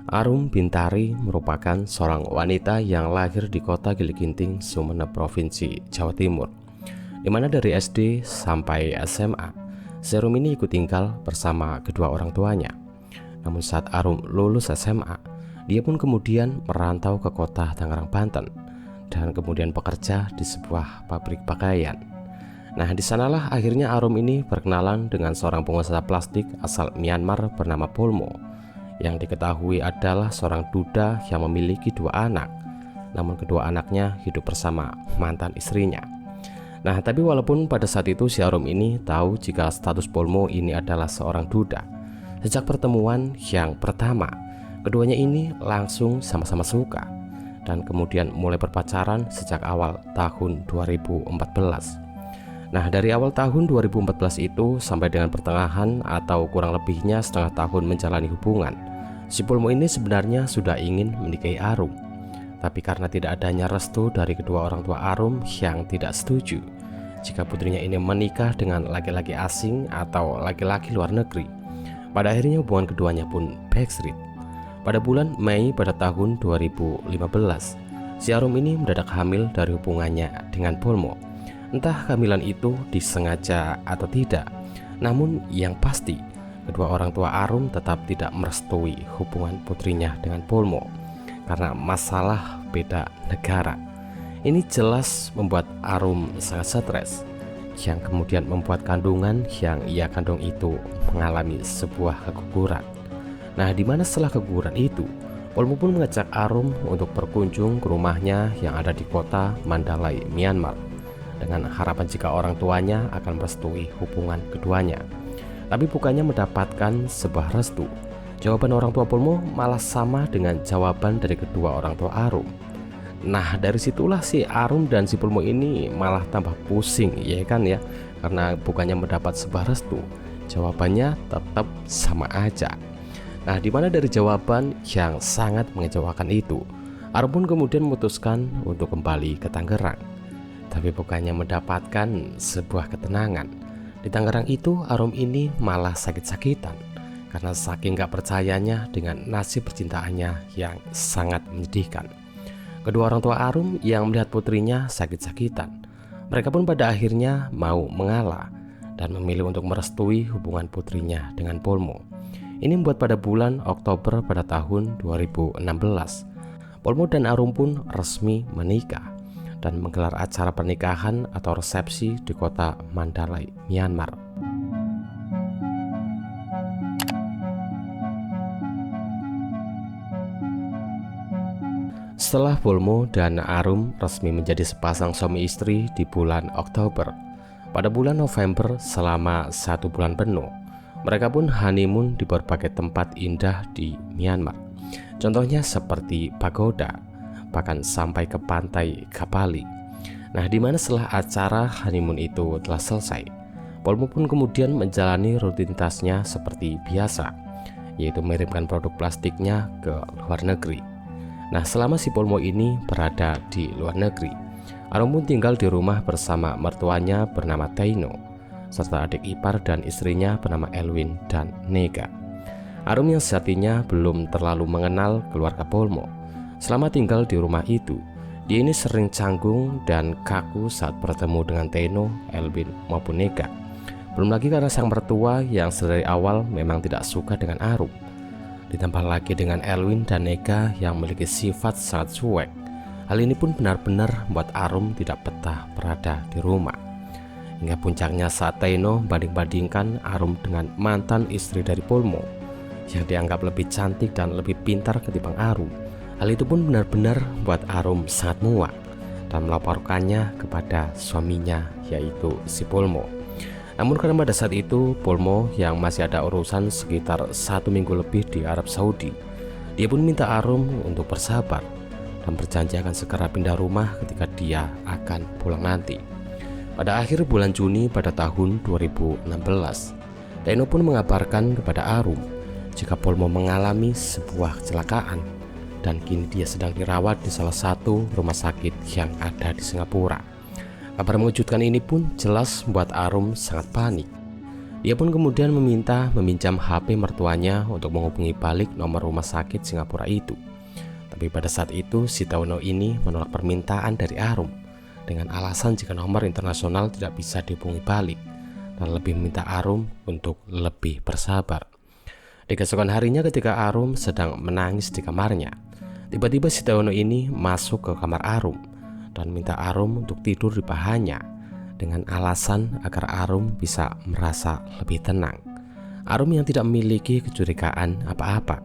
Arum Bintari merupakan seorang wanita yang lahir di kota Giliginting, Sumeneb, Provinsi Jawa Timur, di mana dari SD sampai SMA, si Arum ini ikut tinggal bersama kedua orang tuanya. Namun saat Arum lulus SMA, dia pun kemudian merantau ke kota Tangerang, Banten, dan kemudian bekerja di sebuah pabrik pakaian. Nah, di sanalah akhirnya Arum ini berkenalan dengan seorang pengusaha plastik asal Myanmar bernama Polmo, yang diketahui adalah seorang duda yang memiliki 2 anak, namun kedua anaknya hidup bersama mantan istrinya. Nah, tapi walaupun pada saat itu si Arum ini tahu jika status Polmo ini adalah seorang duda, sejak pertemuan yang pertama, keduanya ini langsung sama-sama suka dan kemudian mulai berpacaran sejak awal tahun 2014. Nah, dari awal tahun 2014 itu sampai dengan pertengahan atau kurang lebihnya setengah tahun menjalani hubungan, si Polmo ini sebenarnya sudah ingin menikahi Arum. Tapi karena tidak adanya restu dari kedua orang tua Arum yang tidak setuju jika putrinya ini menikah dengan laki-laki asing atau laki-laki luar negeri, pada akhirnya hubungan keduanya pun backstreet. Pada bulan Mei pada tahun 2015, si Arum ini mendadak hamil dari hubungannya dengan Polmo. Entah kehamilan itu disengaja atau tidak, namun yang pasti kedua orang tua Arum tetap tidak merestui hubungan putrinya dengan Polmo karena masalah beda negara. Ini jelas membuat Arum sangat stres, yang kemudian membuat kandungan yang ia kandung itu mengalami sebuah keguguran. Nah, di mana setelah keguguran itu, Polmo pun mengajak Arum untuk berkunjung ke rumahnya yang ada di kota Mandalay, Myanmar, dengan harapan jika orang tuanya akan merestui hubungan keduanya. Tapi bukannya mendapatkan sebuah restu, jawaban orang tua Polmo malah sama dengan jawaban dari kedua orang tua Arum. Nah, dari situlah si Arum dan si Polmo ini malah tambah pusing, ya kan ya, karena bukannya mendapat sebuah restu, jawabannya tetap sama aja. Nah, dimana dari jawaban yang sangat mengecewakan itu, Arum pun kemudian memutuskan untuk kembali ke Tangerang. Tapi bukannya mendapatkan sebuah ketenangan, di Tangerang itu Arum ini malah sakit-sakitan karena saking gak percayanya dengan nasib percintaannya yang sangat menyedihkan. Kedua orang tua Arum yang melihat putrinya sakit-sakitan, mereka pun pada akhirnya mau mengalah dan memilih untuk merestui hubungan putrinya dengan Polmo. Ini membuat pada bulan Oktober pada tahun 2016, Polmo dan Arum pun resmi menikah dan menggelar acara pernikahan atau resepsi di kota Mandalay, Myanmar. Setelah Polmo dan Arum resmi menjadi sepasang suami istri di bulan Oktober, pada bulan November selama 1 bulan penuh, mereka pun honeymoon di berbagai tempat indah di Myanmar. Contohnya seperti pagoda, bahkan sampai ke pantai Kapali. Nah, di mana setelah acara honeymoon itu telah selesai, Polmo pun kemudian menjalani rutinitasnya seperti biasa, yaitu mengirimkan produk plastiknya ke luar negeri. Nah, selama si Polmo ini berada di luar negeri, Arum pun tinggal di rumah bersama mertuanya bernama Taino, serta adik ipar dan istrinya bernama Elwin dan Nega. Arum yang sejatinya belum terlalu mengenal keluarga Polmo. Selama tinggal di rumah itu, dia ini sering canggung dan kaku saat bertemu dengan Taino, Elwin maupun Nega. Belum lagi karena sang mertua yang sedari awal memang tidak suka dengan Arum. Ditambah lagi dengan Elwin dan Nega yang memiliki sifat sangat cuek. Hal ini pun benar-benar membuat Arum tidak betah berada di rumah. Hingga puncaknya saat Taino banding-bandingkan Arum dengan mantan istri dari Polmo, yang dianggap lebih cantik dan lebih pintar ketimbang Arum. Hal itu pun benar-benar membuat Arum sangat muak dan melaporkannya kepada suaminya, yaitu si Polmo. Namun karena pada saat itu Polmo yang masih ada urusan sekitar 1 minggu lebih di Arab Saudi, dia pun minta Arum untuk bersabar dan berjanji akan segera pindah rumah ketika dia akan pulang nanti. Pada akhir bulan Juni pada tahun 2016, Taino pun mengabarkan kepada Arum jika Polmo mengalami sebuah kecelakaan dan kini dia sedang dirawat di salah satu rumah sakit yang ada di Singapura. Kabar mengejutkan ini pun jelas membuat Arum sangat panik. Dia pun kemudian meminjam HP mertuanya untuk menghubungi balik nomor rumah sakit Singapura itu. Tapi pada saat itu si Teno ini menolak permintaan dari Arum dengan alasan jika nomor internasional tidak bisa dihubungi balik, dan lebih meminta Arum untuk lebih bersabar. Di keesokan harinya ketika Arum sedang menangis di kamarnya, tiba-tiba si Teno ini masuk ke kamar Arum dan minta Arum untuk tidur di pahanya dengan alasan agar Arum bisa merasa lebih tenang. Arum yang tidak memiliki kecurigaan apa-apa,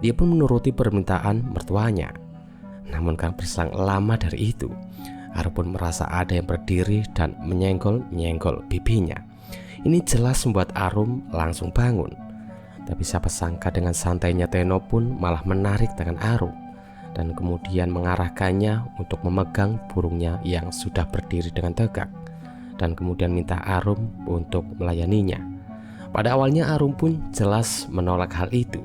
dia pun menuruti permintaan mertuanya. Namun kan berselang lama dari itu, Arum pun merasa ada yang berdiri dan menyenggol-nyenggol pipinya. Ini jelas membuat Arum langsung bangun. Tapi siapa sangka dengan santainya Teno pun malah menarik tangan Arum dan kemudian mengarahkannya untuk memegang burungnya yang sudah berdiri dengan tegak, dan kemudian minta Arum untuk melayaninya. Pada awalnya Arum pun jelas menolak hal itu,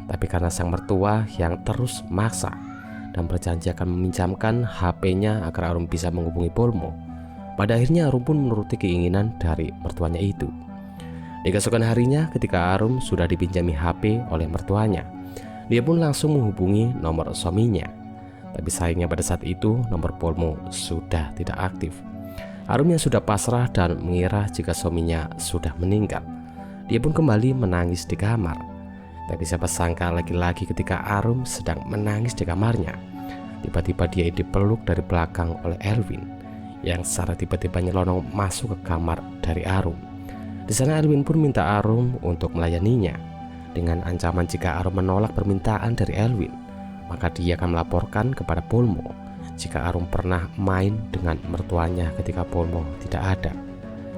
tapi karena sang mertua yang terus maksa dan berjanji akan meminjamkan HP-nya agar Arum bisa menghubungi Polmo, pada akhirnya Arum pun menuruti keinginan dari mertuanya itu. Di keesokan harinya ketika Arum sudah dipinjami HP oleh mertuanya, dia pun langsung menghubungi nomor suaminya. Tapi sayangnya pada saat itu nomor Polmo sudah tidak aktif. Arum yang sudah pasrah dan mengira jika suaminya sudah meninggal, dia pun kembali menangis di kamar. Tapi siapa sangka lagi-lagi ketika Arum sedang menangis di kamarnya, tiba-tiba dia dipeluk dari belakang oleh Elwin yang secara tiba-tiba nyelonong masuk ke kamar dari Arum. Di sana Elwin pun minta Arum untuk melayaninya dengan ancaman jika Arum menolak permintaan dari Elwin, maka dia akan melaporkan kepada Polmo jika Arum pernah main dengan mertuanya ketika Polmo tidak ada.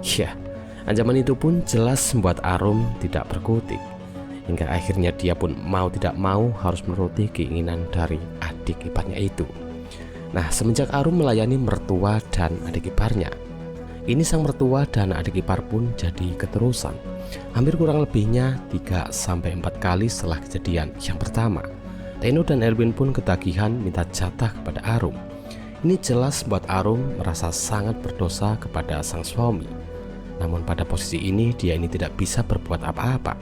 Ya, ancaman itu pun jelas membuat Arum tidak berkutik, hingga akhirnya dia pun mau tidak mau harus menuruti keinginan dari adik iparnya itu. Nah, semenjak Arum melayani mertua dan adik iparnya, ini sang mertua dan adik ipar pun jadi keterusan. Hampir kurang lebihnya 3-4 kali setelah kejadian yang pertama, Teno dan Elwin pun ketagihan minta jatah kepada Arum. Ini jelas buat Arum merasa sangat berdosa kepada sang suami. Namun pada posisi ini dia ini tidak bisa berbuat apa-apa,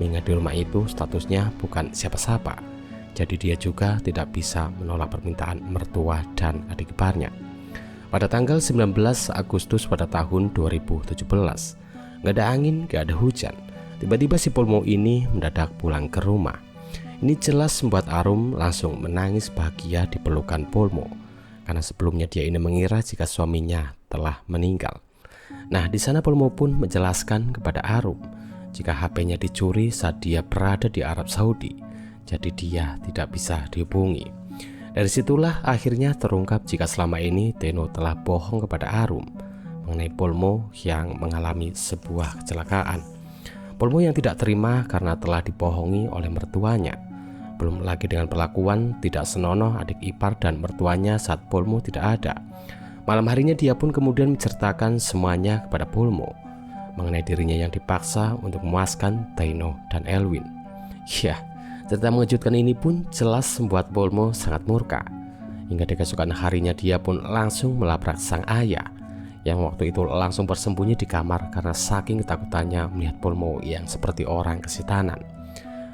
mengingat di rumah itu statusnya bukan siapa-siapa. Jadi dia juga tidak bisa menolak permintaan mertua dan adik iparnya. Pada tanggal 19 Agustus pada tahun 2017, gak ada angin, gak ada hujan, tiba-tiba si Polmo ini mendadak pulang ke rumah. Ini jelas membuat Arum langsung menangis bahagia di pelukan Polmo, karena sebelumnya dia ini mengira jika suaminya telah meninggal. Nah, di sana Polmo pun menjelaskan kepada Arum jika HP-nya dicuri saat dia berada di Arab Saudi, jadi dia tidak bisa dihubungi. Dari situlah akhirnya terungkap jika selama ini Teno telah bohong kepada Arum mengenai Polmo yang mengalami sebuah kecelakaan. Polmo yang tidak terima karena telah dibohongi oleh mertuanya. Belum lagi dengan perlakuan tidak senonoh adik ipar dan mertuanya saat Polmo tidak ada. Malam harinya dia pun kemudian menceritakan semuanya kepada Polmo mengenai dirinya yang dipaksa untuk memuaskan Teno dan Elwin. Ya, cerita mengejutkan ini pun jelas membuat Polmo sangat murka. Hingga di keesokan harinya dia pun langsung melabrak sang ayah yang waktu itu langsung bersembunyi di kamar karena saking ketakutannya melihat Polmo yang seperti orang kesetanan.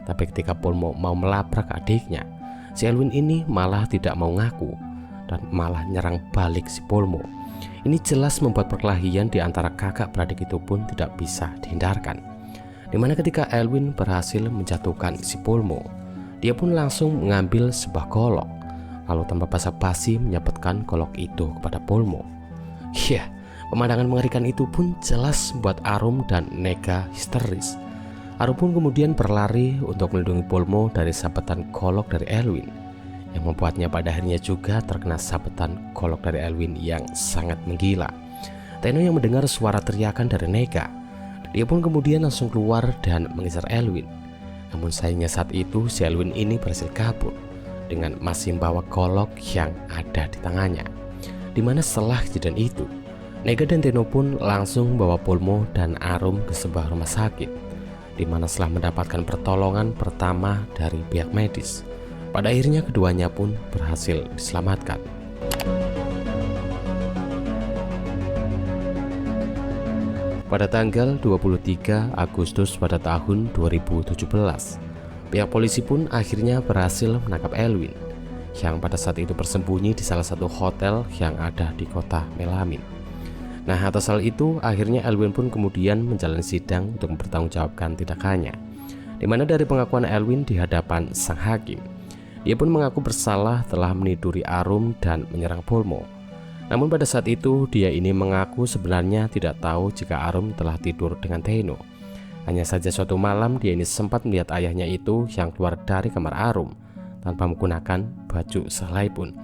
Tapi ketika Polmo mau melabrak adiknya, si Elwin ini malah tidak mau ngaku dan malah nyerang balik si Polmo. Ini jelas membuat perkelahian di antara kakak beradik itu pun tidak bisa dihindarkan. Dimana ketika Elwin berhasil menjatuhkan si Polmo, dia pun langsung mengambil sebuah golok, lalu tanpa basa-basi menyabetkan golok itu kepada Polmo. Ya, pemandangan mengerikan itu pun jelas membuat Arum dan Nega histeris. Arum pun kemudian berlari untuk melindungi Polmo dari sabetan golok dari Elwin, yang membuatnya pada akhirnya juga terkena sabetan golok dari Elwin yang sangat menggila. Teno yang mendengar suara teriakan dari Nega, dia pun kemudian langsung keluar dan mengejar Elwin. Namun sayangnya saat itu si Elwin ini berhasil kabur dengan masih membawa golok yang ada di tangannya. Dimana setelah kejadian itu, Nega dan Teno pun langsung membawa Polmo dan Arum ke sebuah rumah sakit, dimana setelah mendapatkan pertolongan pertama dari pihak medis, pada akhirnya keduanya pun berhasil diselamatkan. Pada tanggal 23 Agustus pada tahun 2017, pihak polisi pun akhirnya berhasil menangkap Elwin yang pada saat itu bersembunyi di salah satu hotel yang ada di kota Melamin. Nah, atas hal itu akhirnya Elwin pun kemudian menjalani sidang untuk mempertanggungjawabkan tindakannya, di mana dari pengakuan Elwin di hadapan sang hakim, dia pun mengaku bersalah telah meniduri Arum dan menyerang Polmo. Namun pada saat itu dia ini mengaku sebenarnya tidak tahu jika Arum telah tidur dengan Teno. Hanya saja suatu malam dia ini sempat melihat ayahnya itu yang keluar dari kamar Arum tanpa menggunakan baju sehelai pun.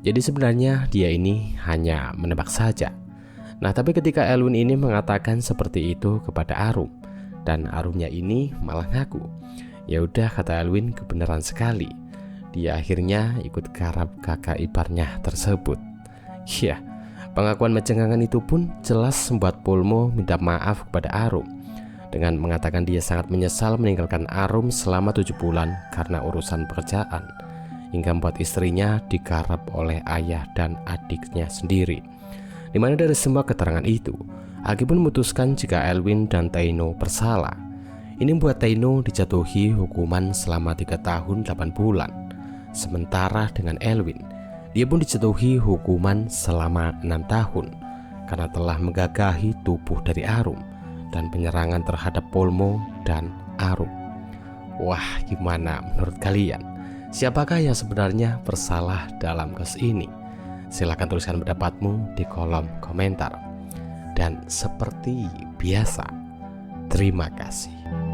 Jadi sebenarnya dia ini hanya menebak saja. Nah, tapi ketika Elwin ini mengatakan seperti itu kepada Arum dan Arumnya ini malah ngaku, ya udah, kata Elwin, kebenaran sekali. Dia akhirnya ikut garap kakak iparnya tersebut. Ya, pengakuan mencengangkan itu pun jelas membuat Polmo minta maaf kepada Arum dengan mengatakan dia sangat menyesal meninggalkan Arum selama 7 bulan karena urusan pekerjaan, hingga membuat istrinya digarap oleh ayah dan adiknya sendiri. Di mana dari semua keterangan itu, hakim pun memutuskan jika Elwin dan Teno bersalah. Ini membuat Teno dijatuhi hukuman selama 3 tahun 8 bulan. Sementara dengan Elwin, dia pun dijatuhi hukuman selama 6 tahun karena telah menggagahi tubuh dari Arum dan penyerangan terhadap Polmo dan Arum. Wah, gimana menurut kalian? Siapakah yang sebenarnya bersalah dalam kasus ini? Silahkan tuliskan pendapatmu di kolom komentar. Dan seperti biasa, terima kasih.